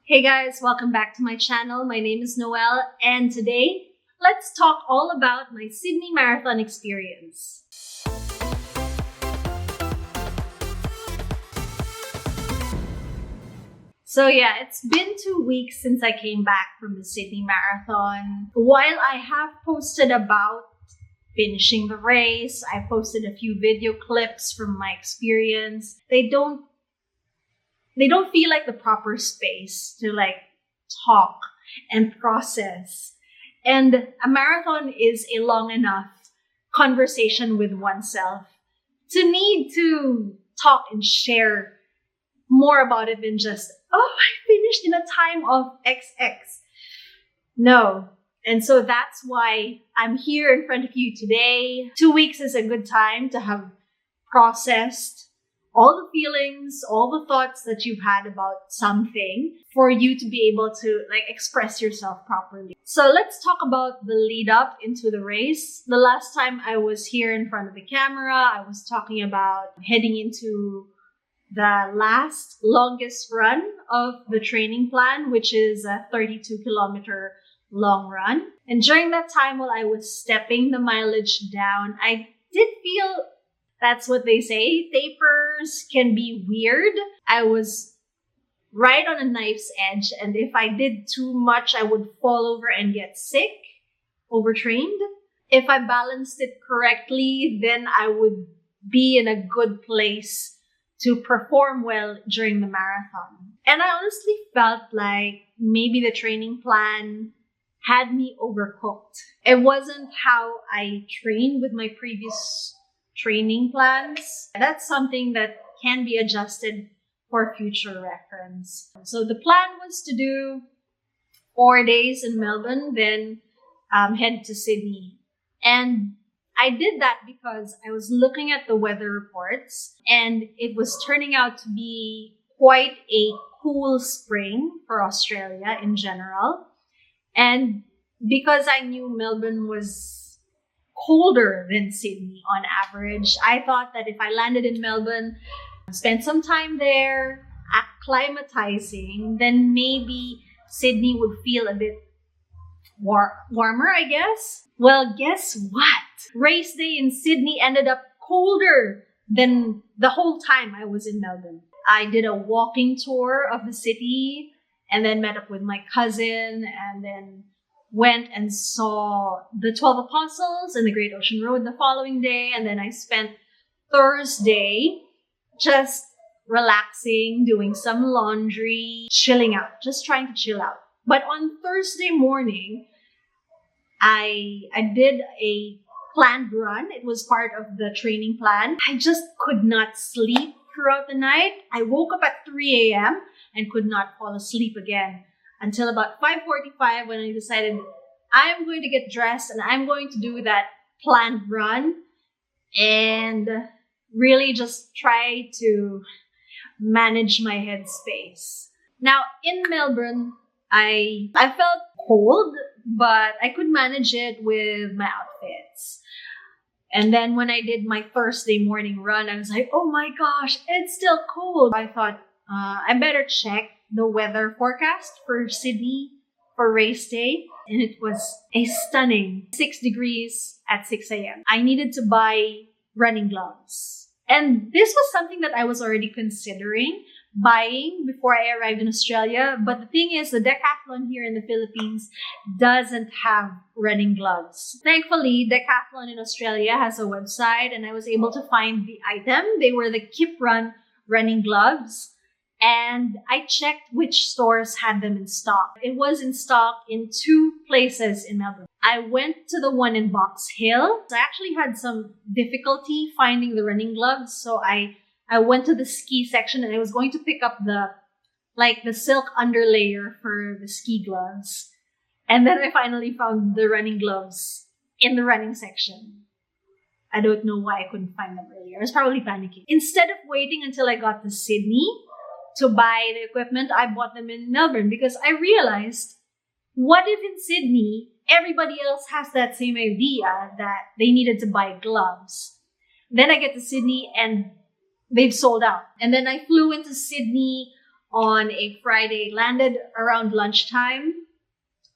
Hey guys, welcome back to my channel. My name is Noelle, and today, let's talk all about my Sydney Marathon experience. So yeah, it's been 2 weeks since I came back from the Sydney Marathon. While I have posted about finishing the race, I posted a few video clips from my experience. They don't feel like the proper space to talk and process. And a marathon is a long enough conversation with oneself to need to talk and share more about it than just, oh, I finished in a time of XX. No. And so that's why I'm here in front of you today. 2 weeks is a good time to have processed all the feelings, all the thoughts that you've had about something for you to be able to express yourself properly. So let's talk about the lead up into the race. The last time I was here in front of the camera, I was talking about heading into the longest run of the training plan, which is a 32-kilometer long run. And during that time, while I was stepping the mileage down, I did feel, that's what they say, tapers can be weird. I was right on a knife's edge, and if I did too much, I would fall over and get sick, overtrained. If I balanced it correctly, then I would be in a good place to perform well during the marathon. And I honestly felt like maybe the training plan had me overcooked. It wasn't how I trained with my previous training plans. That's something that can be adjusted for future reference. So the plan was to do 4 days in Melbourne, then head to Sydney. And I did that because I was looking at the weather reports and it was turning out to be quite a cool spring for Australia in general. And because I knew Melbourne was colder than Sydney on average, I thought that if I landed in Melbourne, spent some time there, acclimatizing, then maybe Sydney would feel a bit warmer, I guess. Well, guess what? Race day in Sydney ended up colder than the whole time I was in Melbourne. I did a walking tour of the city and then met up with my cousin and then went and saw the 12 Apostles and the Great Ocean Road the following day. And then I spent Thursday just relaxing, doing some laundry, chilling out, just trying to chill out. But on Thursday morning, I did a planned run. It was part of the training plan. I just could not sleep throughout the night. I woke up at 3 a.m. and could not fall asleep again until about 5:45 when I decided I'm going to get dressed and I'm going to do that planned run and really just try to manage my headspace. Now in Melbourne, I felt cold, but I could manage it with my outfits. And then when I did my Thursday morning run, I was like, oh my gosh, it's still cold. I thought I better check the weather forecast for Sydney for race day. And it was a stunning 6 degrees at 6 a.m. I needed to buy running gloves. And this was something that I was already considering buying before I arrived in Australia. But the thing is, the Decathlon here in the Philippines doesn't have running gloves. Thankfully, Decathlon in Australia has a website and I was able to find the item. They were the Keep Run running gloves. And I checked which stores had them in stock. It was in stock in 2 places in Melbourne. I went to the one in Box Hill. I actually had some difficulty finding the running gloves. So I went to the ski section and I was going to pick up the silk underlayer for the ski gloves. And then I finally found the running gloves in the running section. I don't know why I couldn't find them earlier. I was probably panicking. Instead of waiting until I got to Sydney to buy the equipment, I bought them in Melbourne because I realized, what if in Sydney, everybody else has that same idea that they needed to buy gloves? Then I get to Sydney and they've sold out. And then I flew into Sydney on a Friday, landed around lunchtime.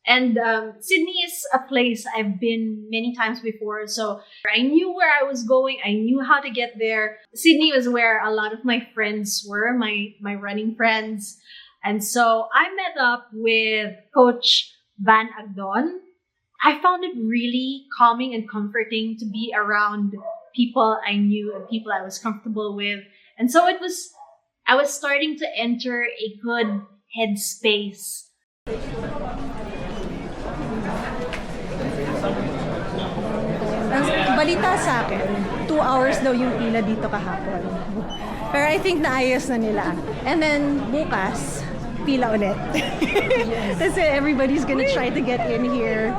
And Sydney is a place I've been many times before, so I knew where I was going. I knew how to get there. Sydney was where a lot of my friends were, my running friends. And so I met up with Coach Van Agdon. I found it really calming and comforting to be around people I knew and people I was comfortable with. And so I was starting to enter a good headspace. Balita sa akin, 2 hours daw yung pila dito kahapon. Pero I think naayos na nila. And then, bukas, pila ulit. Kasi everybody's gonna try to get in here.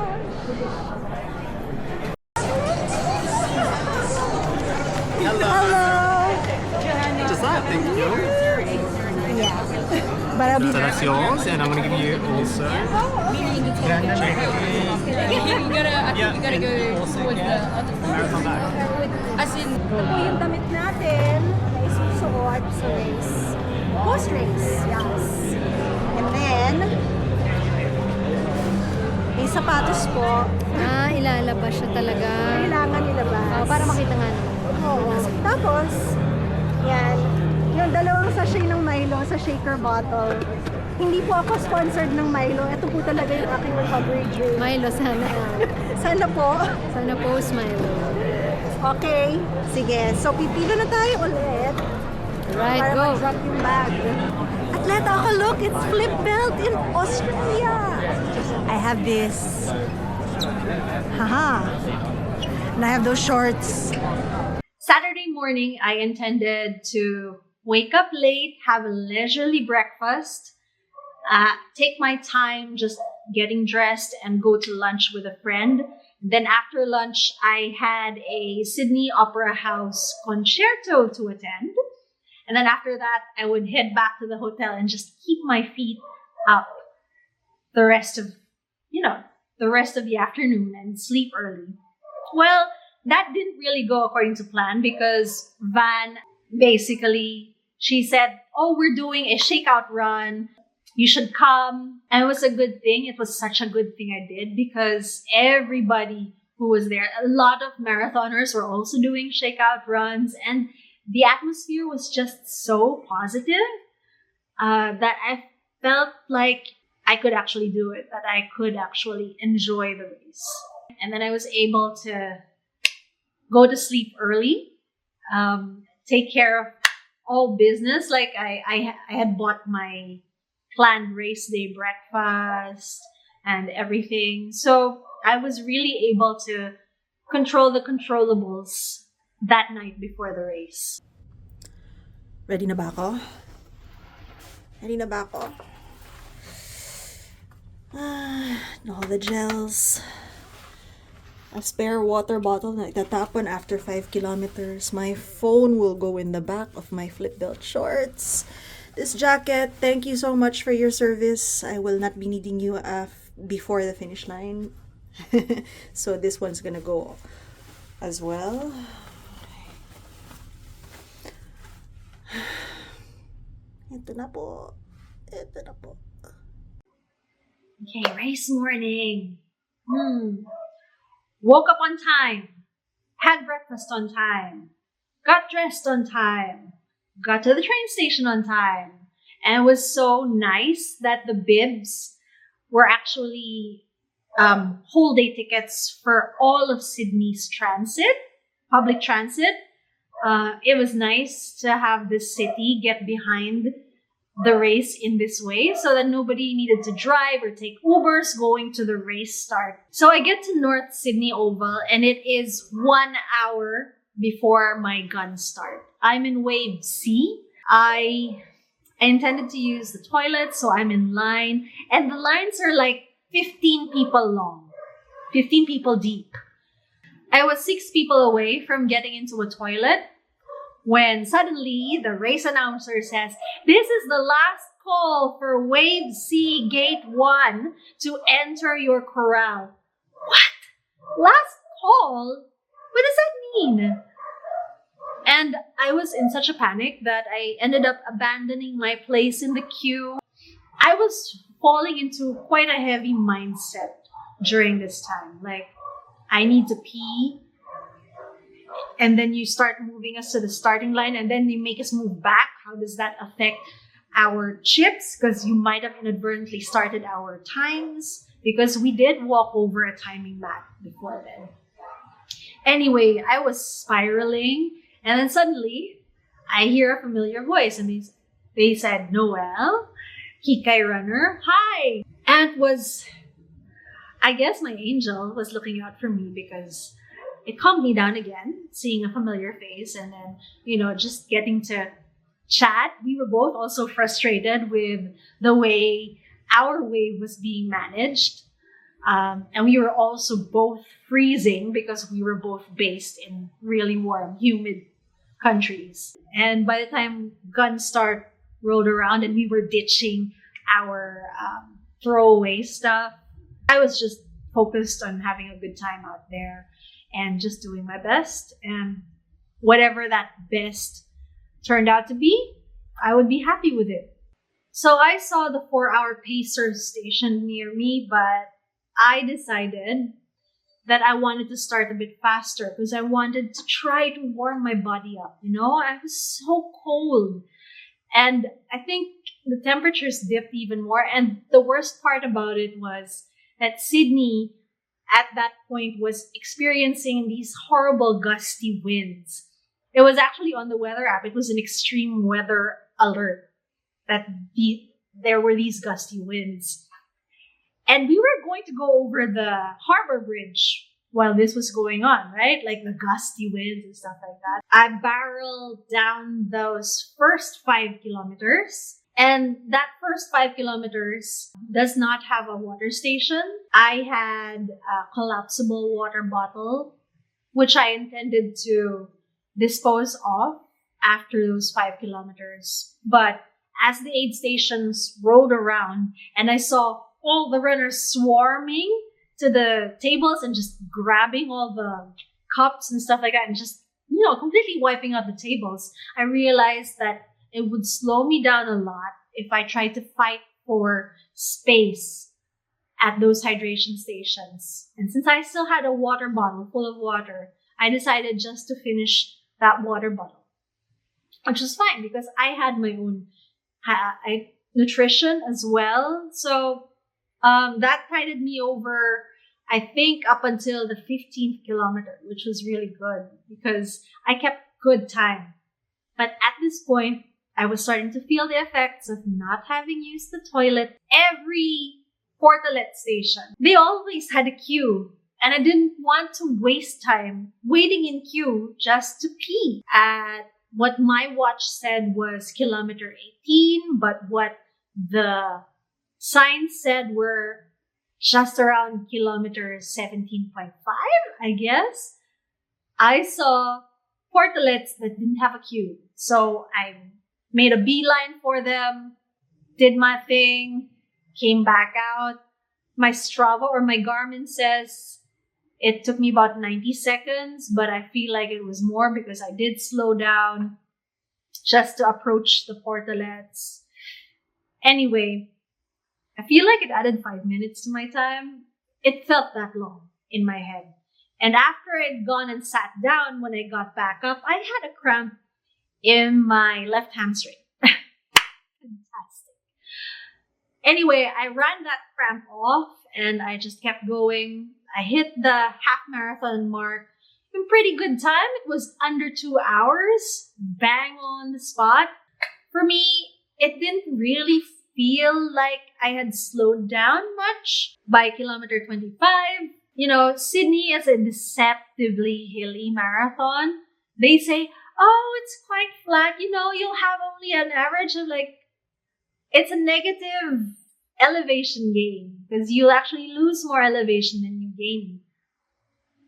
Hello! Just that, thank you. Yeah. But I'll be So that's yours, and I'm going to give you also. You gotta, I think you gotta go with the other Marathon bag. as in, Ito po yung damit natin na isusuot sa race. Post-race, yes. And then, may sapatos po. Ilalabas siya talaga. Kailangan ilabas. Para makita nga naman. Oo. Tapos, yan. Yung dalawang sachet ng Milo sa shaker bottle. Hindi po ako sponsored ng Milo. Ito po talaga yung aking recovery drink. Milo, sana. Sana po. Sana post Milo. Okay. Sige. So, pipila na tayo ulit. Right, Para go. mag-drop yung bag. Atleta ako, look! It's flip belt in Australia! I have this. Haha. And I have those shorts. Saturday morning, I intended to wake up late, have a leisurely breakfast, take my time just getting dressed and go to lunch with a friend. Then after lunch, I had a Sydney Opera House concerto to attend. And then after that, I would head back to the hotel and just keep my feet up the rest of the afternoon and sleep early. Well, that didn't really go according to plan because Van basically, she said, "Oh, we're doing a shakeout run. You should come." And it was a good thing. It was such a good thing I did because everybody who was there, a lot of marathoners were also doing shakeout runs. And the atmosphere was just so positive that I felt like I could actually do it, that I could actually enjoy the race. And then I was able to go to sleep early, take care of all business. Like I had bought my planned race day breakfast and everything. So I was really able to control the controllables that night before the race. Ready na ba ako? Ready na ba ako? All the gels. A spare water bottle na itatapon after 5 kilometers. My phone will go in the back of my flip belt shorts. This jacket, thank you so much for your service. I will not be needing you before the finish line. So this one's gonna go as well. Ito na po. Ito na po. Okay, race morning. Woke up on time, had breakfast on time, got dressed on time, got to the train station on time. And it was so nice that the bibs were actually whole day tickets for all of Sydney's public transit. It was nice to have the city get behind the race in this way so that nobody needed to drive or take Ubers going to the race start. So I get to North Sydney Oval and it is 1 hour before my gun start. I'm in Wave C. I intended to use the toilet, so I'm in line. And the lines are like 15 people long, 15 people deep. I was 6 people away from getting into a toilet when suddenly the race announcer says, "This is the last call for Wave C Gate 1 to enter your corral." What? Last call? What does that mean? And I was in such a panic that I ended up abandoning my place in the queue. I was falling into quite a heavy mindset during this time. Like, I need to pee. And then you start moving us to the starting line, and then you make us move back. How does that affect our chips? Because you might have inadvertently started our times, because we did walk over a timing mat before then. Anyway, I was spiraling, and then suddenly I hear a familiar voice, and they said, "Noel, Kikay Runner, hi!" And it was, I guess my angel was looking out for me, because it calmed me down again, seeing a familiar face, and then, just getting to chat. We were both also frustrated with the way our wave was being managed. And we were also both freezing because we were both based in really warm, humid countries. And by the time Gun rolled around and we were ditching our throwaway stuff, I was just focused on having a good time out there and just doing my best. And whatever that best turned out to be, I would be happy with it. So I saw the 4-hour pacer station near me, but I decided that I wanted to start a bit faster because I wanted to try to warm my body up. I was so cold. And I think the temperatures dipped even more. And the worst part about it was that Sydney at that point was experiencing these horrible gusty winds. It was actually on the weather app. It was an extreme weather alert that there were these gusty winds. And we were going to go over the harbor bridge while this was going on, right? Like the gusty winds and stuff like that. I barreled down those first 5 kilometers. And that first 5 kilometers does not have a water station. I had a collapsible water bottle, which I intended to dispose of after those 5 kilometers. But as the aid stations rolled around and I saw all the runners swarming to the tables and just grabbing all the cups and stuff like that and just, completely wiping out the tables, I realized that it would slow me down a lot if I tried to fight for space at those hydration stations. And since I still had a water bottle full of water, I decided just to finish that water bottle, which was fine because I had my own nutrition as well. So that tided me over, I think, up until the 15th kilometer, which was really good because I kept good time. But at this point, I was starting to feel the effects of not having used the toilet. Every portalet station, they always had a queue. And I didn't want to waste time waiting in queue just to pee. At what my watch said was kilometer 18, but what the signs said were just around kilometer 17.5, I guess. I saw portalets that didn't have a queue. So I made a beeline for them, did my thing, came back out. My Strava or my Garmin says it took me about 90 seconds, but I feel like it was more because I did slow down just to approach the portalets. Anyway, I feel like it added 5 minutes to my time. It felt that long in my head. And after I'd gone and sat down, when I got back up, I had a cramp in my left hamstring. Fantastic. Anyway, I ran that cramp off and I just kept going. I hit the half marathon mark in pretty good time. It was under 2 hours, bang on the spot. For me, it didn't really feel like I had slowed down much by kilometer 25. Sydney is a deceptively hilly marathon. They say, oh, it's quite flat. You'll have only an average of it's a negative elevation gain because you'll actually lose more elevation than you gain.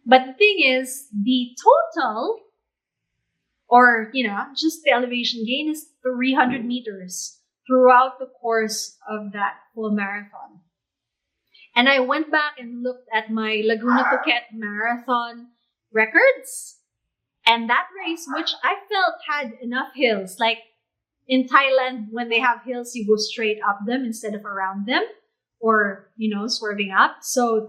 But the thing is, the total, or, just the elevation gain is 300 meters throughout the course of that full marathon. And I went back and looked at my Laguna Phuket marathon records. And that race, which I felt had enough hills, like in Thailand, when they have hills, you go straight up them instead of around them or, swerving up. So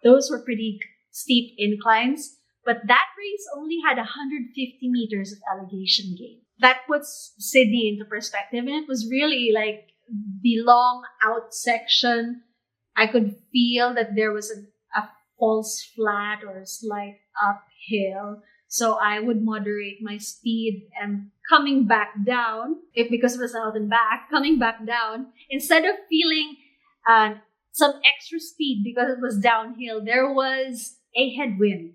those were pretty steep inclines. But that race only had 150 meters of elevation gain. That puts Sydney into perspective. And it was really like the long out section. I could feel that there was a false flat or a slight uphill. So I would moderate my speed and coming back down, because it was out and back, coming back down, instead of feeling some extra speed because it was downhill, there was a headwind.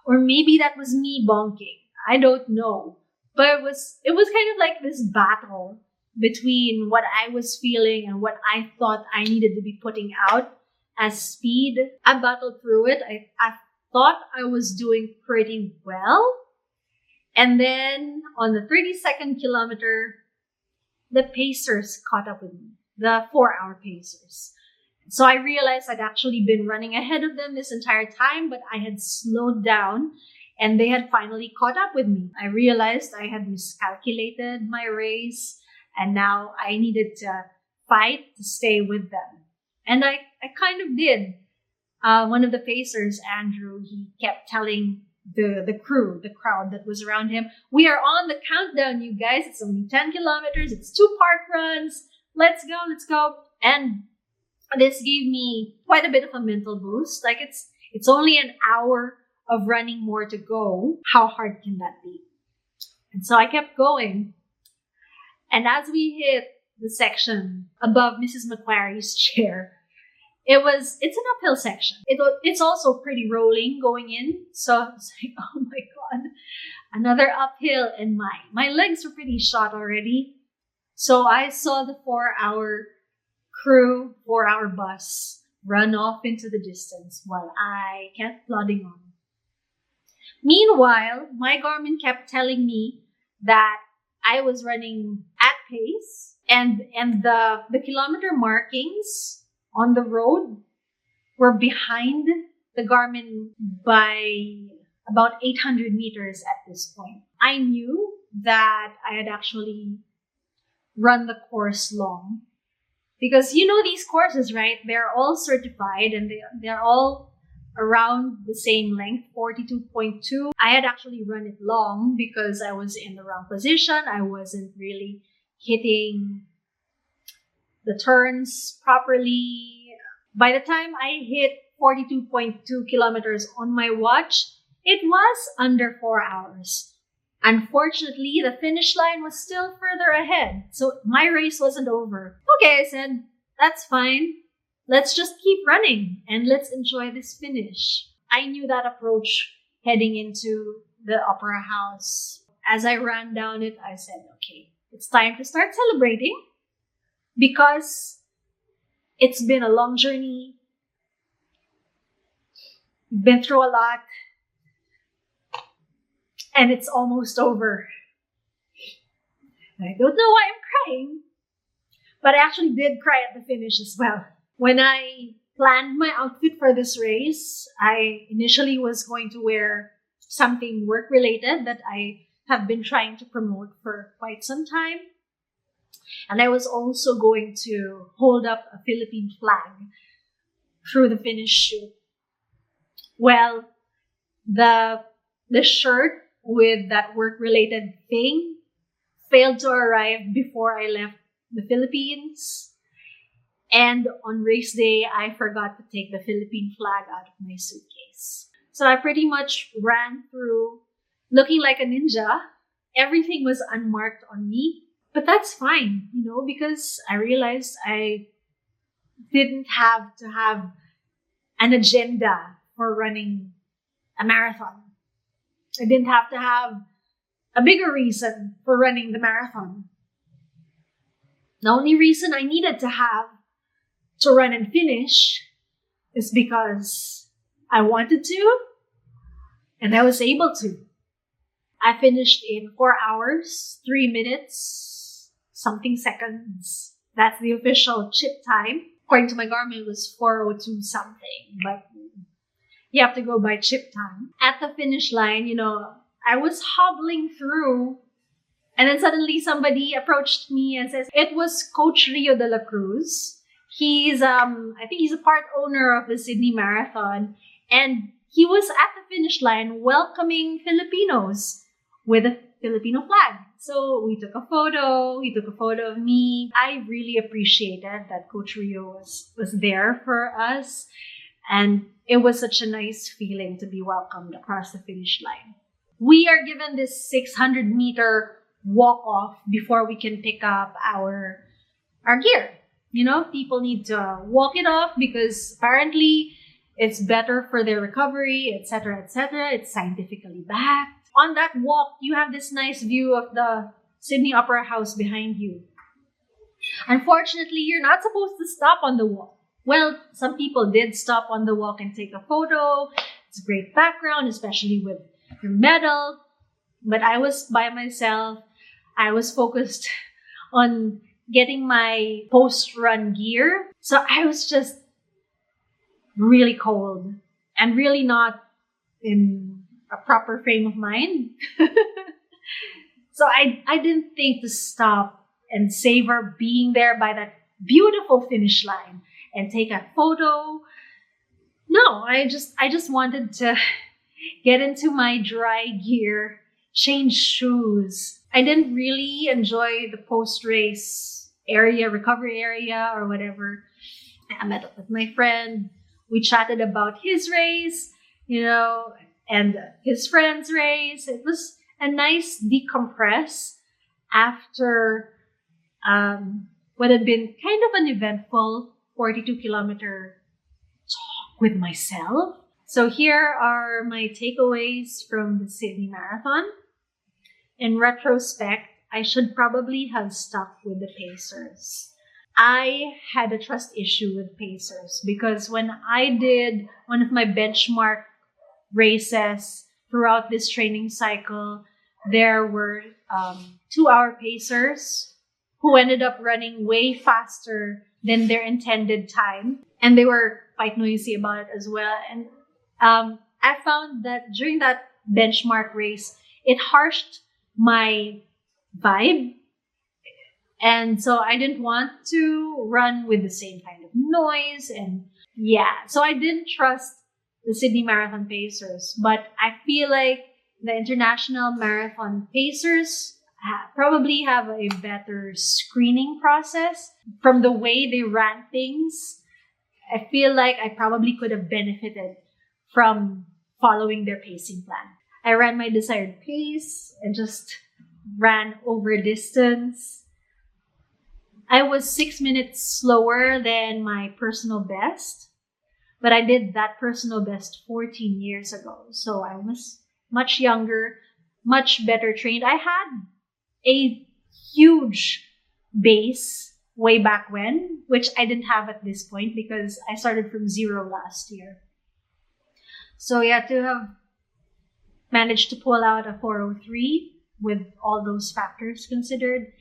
Or maybe that was me bonking. I don't know. But it was kind of like this battle between what I was feeling and what I thought I needed to be putting out as speed. I battled through it. I thought I was doing pretty well. And then on the 32nd kilometer, the pacers caught up with me, the 4-hour pacers. So I realized I'd actually been running ahead of them this entire time, but I had slowed down and they had finally caught up with me. I realized I had miscalculated my race and now I needed to fight to stay with them. And I kind of did. One of the pacers, Andrew, he kept telling the crowd that was around him, "We are on the countdown, you guys. It's only 10 kilometers. It's 2 park runs. Let's go. And this gave me quite a bit of a mental boost. Like it's only an hour of running more to go. How hard can that be? And so I kept going. And as we hit the section above Mrs. McQuarrie's chair, it's an uphill section. It's also pretty rolling going in. So I was like, oh my God, another uphill. And my legs were pretty shot already. So I saw the 4-hour crew, 4-hour bus run off into the distance while I kept plodding on. Meanwhile, my Garmin kept telling me that I was running at pace and the kilometer markings on the road were behind the Garmin by about 800 meters at this point. I knew that I had actually run the course long because these courses, right? They're all certified and they're all around the same length, 42.2. I had actually run it long because I was in the wrong position. I wasn't really hitting the turns properly. By the time I hit 42.2 kilometers on my watch, it was under 4 hours. Unfortunately, the finish line was still further ahead, so my race wasn't over. Okay, I said, that's fine. Let's just keep running and let's enjoy this finish. I knew that approach heading into the Opera House. As I ran down it, I said, okay, it's time to start celebrating because it's been a long journey. Been through a lot. And it's almost over. I don't know why I'm crying, but I actually did cry at the finish as well. When I planned my outfit for this race, I initially was going to wear something work-related that I have been trying to promote for quite some time. And I was also going to hold up a Philippine flag through the finish shoot. Well, the shirt with that work-related thing failed to arrive before I left the Philippines. And on race day, I forgot to take the Philippine flag out of my suitcase. So I pretty much ran through looking like a ninja. Everything was unmarked on me. But that's fine, because I realized I didn't have to have an agenda for running a marathon. I didn't have to have a bigger reason for running the marathon. The only reason I needed to have to run and finish is because I wanted to and I was able to. I finished in 4 hours, 3 minutes, something seconds. That's the official chip time. According to my Garmin, it was 4:02 something, but you have to go by chip time. At the finish line, I was hobbling through, and then suddenly somebody approached me and says, it was Coach Rio de la Cruz. He's, I think he's a part owner of the Sydney Marathon. And he was at the finish line welcoming Filipinos with a Filipino flag. So we took a photo. He took a photo of me. I really appreciated that Coach Rio was there for us. And it was such a nice feeling to be welcomed across the finish line. We are given this 600-meter walk off before we can pick up our gear. You know, people need to walk it off because apparently it's better for their recovery, etc., etc. It's scientifically backed. On that walk, you have this nice view of the Sydney Opera House behind you. Unfortunately, you're not supposed to stop on the walk. Well, some people did stop on the walk and take a photo. It's a great background, especially with your medal. But I was by myself. I was focused on getting my post-run gear. So I was just really cold and really not in a proper frame of mind. So I didn't think to stop and savor being there by that beautiful finish line and take a photo. No, I just wanted to get into my dry gear, change shoes. I didn't really enjoy the post-race area, recovery area or whatever. I met up with my friend. We chatted about his race, you know, and his friend's race. It was a nice decompress after what had been kind of an eventful 42-kilometer talk with myself. So here are my takeaways from the Sydney Marathon. In retrospect, I should probably have stuck with the pacers. I had a trust issue with pacers because when I did one of my benchmark races throughout this training cycle, there were 2-hour pacers who ended up running way faster than their intended time. And they were quite noisy about it as well. And I found that during that benchmark race, it harshed my vibe. And so I didn't want to run with the same kind of noise. And yeah, so I didn't trust the Sydney Marathon pacers. But I feel like the International Marathon pacers probably have a better screening process. From the way they ran things, I feel like I probably could have benefited from following their pacing plan. I ran my desired pace and just ran over distance. I was 6 minutes slower than my personal best, but I did that personal best 14 years ago. So I was much younger, much better trained. I had a huge base way back when, which I didn't have at this point because I started from zero last year. So yeah, to have managed to pull out a 4:03 with all those factors considered,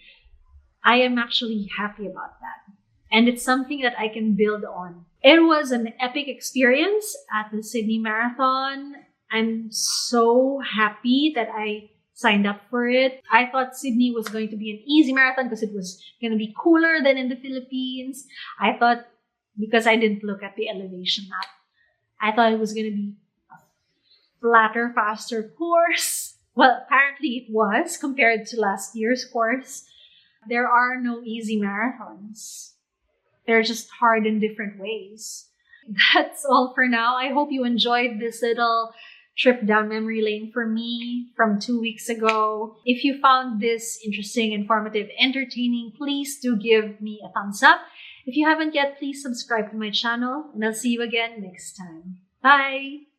I am actually happy about that. And it's something that I can build on. It was an epic experience at the Sydney Marathon. I'm so happy that I signed up for it. I thought Sydney was going to be an easy marathon because it was going to be cooler than in the Philippines. I thought, because I didn't look at the elevation map, I thought it was going to be a flatter, faster course. Well, apparently it was compared to last year's course. There are no easy marathons. They're just hard in different ways. That's all for now. I hope you enjoyed this little trip down memory lane for me from 2 weeks ago. If you found this interesting, informative, entertaining, please do give me a thumbs up. If you haven't yet, please subscribe to my channel, and I'll see you again next time. Bye!